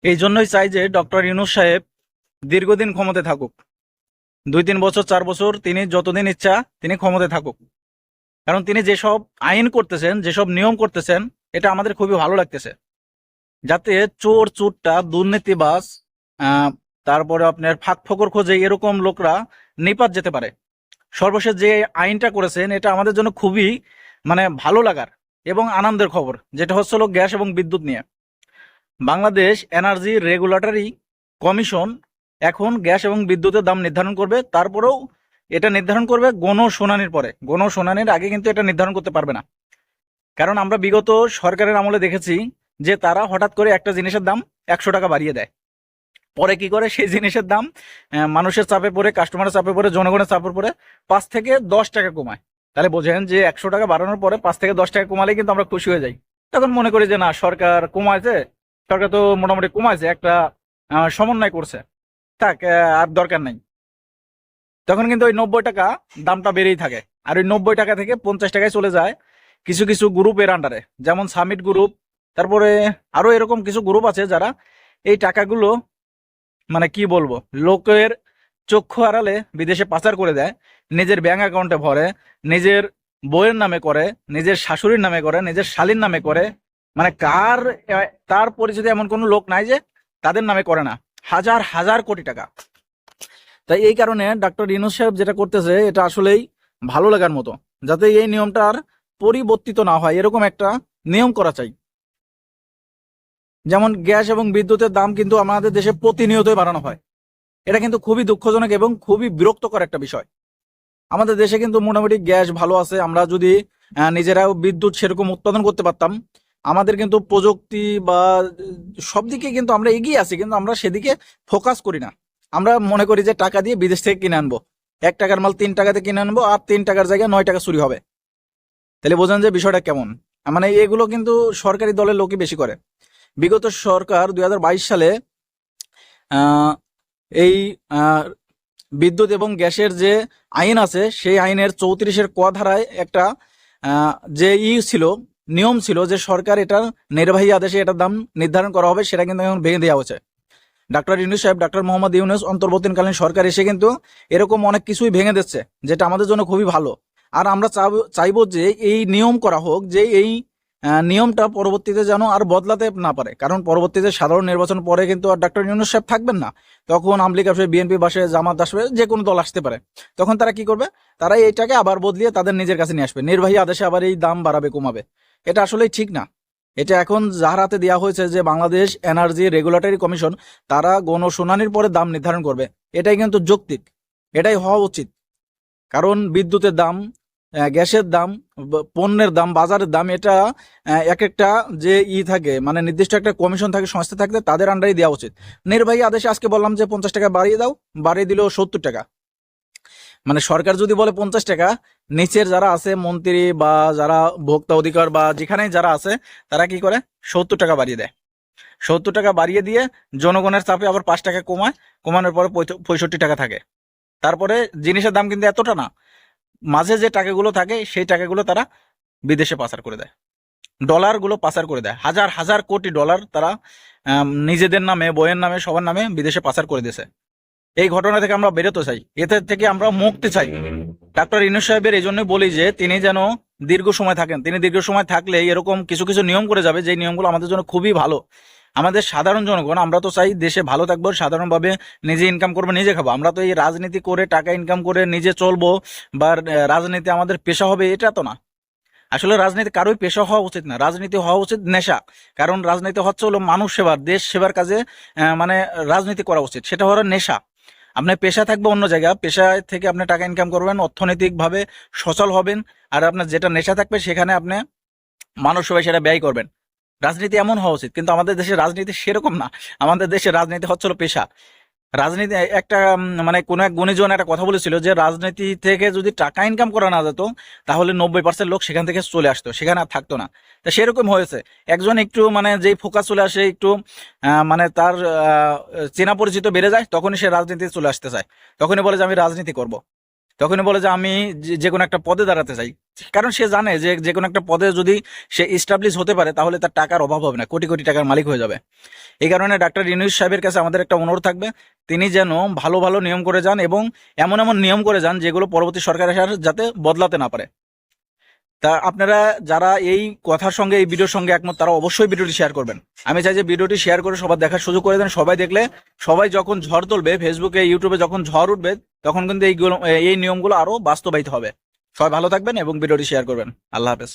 এই জন্যই চাই যে ডক্টর ইউনূস সাহেব দীর্ঘদিন ক্ষমতায় থাকুক। 2-3 বছর 4 বছর তিনি যতদিন ইচ্ছা তিনি ক্ষমতায় থাকুক। কারণ তিনি যেসব আইন করতেছেন, যেসব নিয়ম করতেছেন, এটা আমাদের খুবই ভালো লাগতেছে। যাতে চোর চুট্টা দুর্নীতিবাজ, আহ, তারপরে আপনার ফাঁক ফোকর খোঁজে এরকম লোকরা নিপাত যেতে পারে। সর্বশেষ যে আইনটা করেছেন এটা আমাদের জন্য খুবই ভালো লাগার এবং আনন্দের খবর, যেটা হচ্ছে গ্যাস এবং বিদ্যুৎ নিয়ে। বাংলাদেশ এনার্জি রেগুলেটরি কমিশন এখন গ্যাস এবং বিদ্যুতের দাম নির্ধারণ করবে। তারপরেও এটা নির্ধারণ করবে গণশুনানির পরে, গণশুনানির আগে কিন্তু এটা নির্ধারণ করতে পারবে না। কারণ আমরা বিগত সরকারের আমলে দেখেছি যে তারা হঠাৎ করে একটা জিনিসের দাম 100 টাকা বাড়িয়ে দেয়, পরে কি করে সেই জিনিসের দাম মানুষের চাপে পড়ে, কাস্টমারের চাপে পড়ে, জনগণের চাপে পড়ে 5 থেকে 10 টাকা কমায়। তাহলে বোঝেন যে 100 টাকা বাড়ানোর পরে 5 থেকে 10 টাকা কমালে কিন্তু আমরা খুশি হয়ে যাই। তখন মনে করি যে না, সরকার কমাইছে, সরকার তো মোটামুটি কমাইছে, একটা সমন্বয় করছে, থাক, আর দরকার নাই। তখন কিন্তু ওই 90 টাকা দামটা বেড়েই থাকে, আর ওই 90 টাকা থেকে 50 টাকায় চলে যায় কিছু কিছু গ্রুপের আন্ডারে, যেমন সামিট গ্রুপ, তারপরে আরো এরকম কিছু গ্রুপ আছে যারা এই টাকাগুলো কি বলবো, লোকের চক্ষু আড়ালে বিদেশে পাচার করে দেয়, নিজের ব্যাংক অ্যাকাউন্টে ভরে, নিজের বইয়ের নামে করে, নিজের শাশুড়ির নামে করে, নিজের শালীর নামে করে। কার তার পরিচিত এমন কোনো লোক নাই যে তাদের নামে করে না, হাজার হাজার কোটি টাকা। তাই এই কারণে ডক্টর ইউনূস সাহেব যেটা করতেছে এটা আসলেই ভালো লাগার মতো। যাতে এই নিয়মটা আর পরিবর্তিত না হয় এরকম একটা নিয়ম করা চাই। যেমন গ্যাস এবং বিদ্যুতের দাম কিন্তু আমাদের দেশে প্রতিনিয়তই বাড়ানো হয়, এটা কিন্তু খুবই দুঃখজনক এবং খুবই বিরক্তকর একটা বিষয়। আমাদের দেশে কিন্তু মোটামুটি গ্যাস ভালো আছে, আমরা যদি নিজেরাও বিদ্যুৎ সেরকম উৎপাদন করতে পারতাম, আমাদের কিন্তু প্রযুক্তি বা সব দিকে কিন্তু আমরা এগিয়ে আছি, কিন্তু আমরা সেদিকে ফোকাস করি না। আমরা মনে করি যে টাকা দিয়ে বিদেশ থেকে কিনে আনবো, 1 টাকার মাল 3 টাকাতে কিনে আনবো, আর 3 টাকার জায়গায় 9 টাকা চুরি হবে। তাহলে বোঝেন যে বিষয়টা কেমন। এগুলো কিন্তু সরকারি দলের লোকই বেশি করে। বিগত সরকার 2022 সালে আহ, এই আহ, বিদ্যুৎ এবং গ্যাসের যে আইন আছে সেই আইনের 34-এর ক ধারায় একটা যে ছিল, নিয়ম ছিল যে সরকার এটার নির্বাহী আদেশে এটার দাম নির্ধারণ করা হবে, সেটা কিন্তু এখন ভেঙে দেওয়া হচ্ছে। ডক্টর ইউনূস সাহেব, ডক্টর মোহাম্মদ ইউনূস অন্তর্বর্তীকালীন সরকার এসে কিন্তু এরকম অনেক কিছুই ভেঙে দিচ্ছে, যেটা আমাদের জন্য খুবই ভালো। আর আমরা চাইবো যে এই নিয়ম করা হোক, যে এই নিয়মটা পরবর্তীতে যেন আর বদলাতে না পারে। কারণ পরবর্তীতে সাধারণ নির্বাচন পরে কিন্তু আর ডক্টর ইউনূস সাহেব থাকবেন না, তখন আওয়ামী লীগ আসবে, বিএনপি বাসে, জামাত আসবে, যে কোনো দল আসতে পারে। তখন তারা কি করবে, তারা এইটাকে আবার বদলিয়ে তাদের নিজের কাছে নিয়ে আসবে, নির্বাহী আদেশে আবার এই দাম বাড়াবে, কমাবে। এটা আসলেই ঠিক না। এটা এখন যার হাতে দেওয়া হয়েছে যে বাংলাদেশ এনার্জি রেগুলেটরি কমিশন, তারা গণশুনানির পরে দাম নির্ধারণ করবে, এটাই কিন্তু যৌক্তিক, এটাই হওয়া উচিত। কারণ বিদ্যুতের দাম, গ্যাসের দাম, পণ্যের দাম, বাজারের দাম, এটা এক একটা যে থাকে, নির্দিষ্ট একটা কমিশন থাকে, সংস্থা থাকলে তাদের আন্ডারে দেওয়া উচিত। নির্বাহী আদেশে আজকে বললাম যে 50 টাকা বাড়িয়ে দাও, বাড়িয়ে দিল 70 টাকা। সরকার যদি বলে 50 টাকা, নিচের যারা আছে মন্ত্রী বা যারা ভোক্তা অধিকার বা যেখানে যারা আছে, তারা কি করে, 70 টাকা বাড়িয়ে দেয়। 70 টাকা বাড়িয়ে দিয়ে জনগণের চাপে আবার 5 টাকা কমায়, কমানোর পরে 65 টাকা থাকে। তারপরে জিনিসের দাম কিন্তু এতটা না, মাঝে যে টাকাগুলো থাকে সেই টাকাগুলো তারা বিদেশে পাচার করে দেয়, ডলারগুলো পাচার করে দেয়, হাজার হাজার কোটি ডলার তারা নিজেদের নামে, বইয়ের নামে, সবার নামে বিদেশে পাচার করে দিয়েছে। এই ঘটনা থেকে আমরা বেরোতে চাই, এতে থেকে আমরা মুক্তি চাই। ডক্টর ইউনূস সাহেবের এই জন্যই বলি যে তিনি যেন দীর্ঘ সময় থাকেন। তিনি দীর্ঘ সময় থাকলে এরকম কিছু কিছু নিয়ম করে যাবে, যে নিয়মগুলো আমাদের জন্য খুবই ভালো। আমাদের সাধারণ জনগণ, আমরা তো চাই দেশে ভালো থাকবো, সাধারণভাবে নিজে ইনকাম করবো, নিজে খাবো। আমরা তো এই রাজনীতি করে টাকা ইনকাম করে নিজে চলবো বা রাজনীতি আমাদের পেশা হবে, এটা তো না। আসলে রাজনীতি কারোই পেশা হওয়া উচিত না, রাজনীতি হওয়া উচিত নেশা। কারণ রাজনীতি হচ্ছে হলো মানুষ সেবার, দেশ সেবার কাজে রাজনীতি করা উচিত, সেটা হলো নেশা। আপনার পেশা থাকবে অন্য জায়গা, পেশা থেকে আপনি টাকা ইনকাম করবেন, অর্থনৈতিকভাবে সচল হবেন। আর আপনার যেটা নেশা থাকবে সেখানে আপনি মানুষ সেবায় সেটা ব্যয় করবেন। রাজনীতি এমন হওয়া উচিত, কিন্তু আমাদের দেশের রাজনীতি সেরকম না। আমাদের দেশের রাজনীতি হচ্ছে হলো পেশা। রাজনীতি একটা কোনো এক গুণীজন একটা কথা বলেছিল যে রাজনীতি থেকে যদি টাকা ইনকাম করা না যেত, তাহলে 90% লোক সেখান থেকে চলে আসতো, সেখানে আর থাকতো না। তা সেরকম হয়েছে, একজন একটু যেই ফোকাস চলে আসে, একটু তার চেনা পরিচিত বেড়ে যায়, তখনই সে রাজনীতি চলে আসতে চায়, তখনই বলে যে আমি রাজনীতি করব। তখনই বলে যে আমি যে কোনো একটা পদে দাঁড়াতে চাই। কারণ সে জানে যে যে কোনো একটা পদে যদি সে ইস্টাবলিশ হতে পারে তাহলে তার টাকার অভাব হবে না, কোটি কোটি টাকার মালিক হয়ে যাবে। এই কারণে ডাক্তার ইউনূস সাহেবের কাছে আমাদের একটা অনুরোধ থাকবে, তিনি যেন ভালো ভালো নিয়ম করে যান এবং এমন এমন নিয়ম করে যান যেগুলো পরবর্তী সরকার আসার যাতে বদলাতে না পারে। তা আপনারা যারা এই কথার সঙ্গে এই ভিডিওর সঙ্গে একমত তারা অবশ্যই ভিডিওটি শেয়ার করবেন। আমি চাই যে ভিডিওটি শেয়ার করে সবার দেখার সুযোগ করে দেন। সবাই দেখলে সবাই যখন ঝড় তুলবে, ফেসবুকে ইউটিউবে যখন ঝড় উঠবে, তখন কিন্তু এই নিয়মগুলো আরো বাস্তবায়িত হবে। সবাই ভালো থাকবেন এবং ভিডিওটি শেয়ার করবেন। আল্লাহ হাফেজ।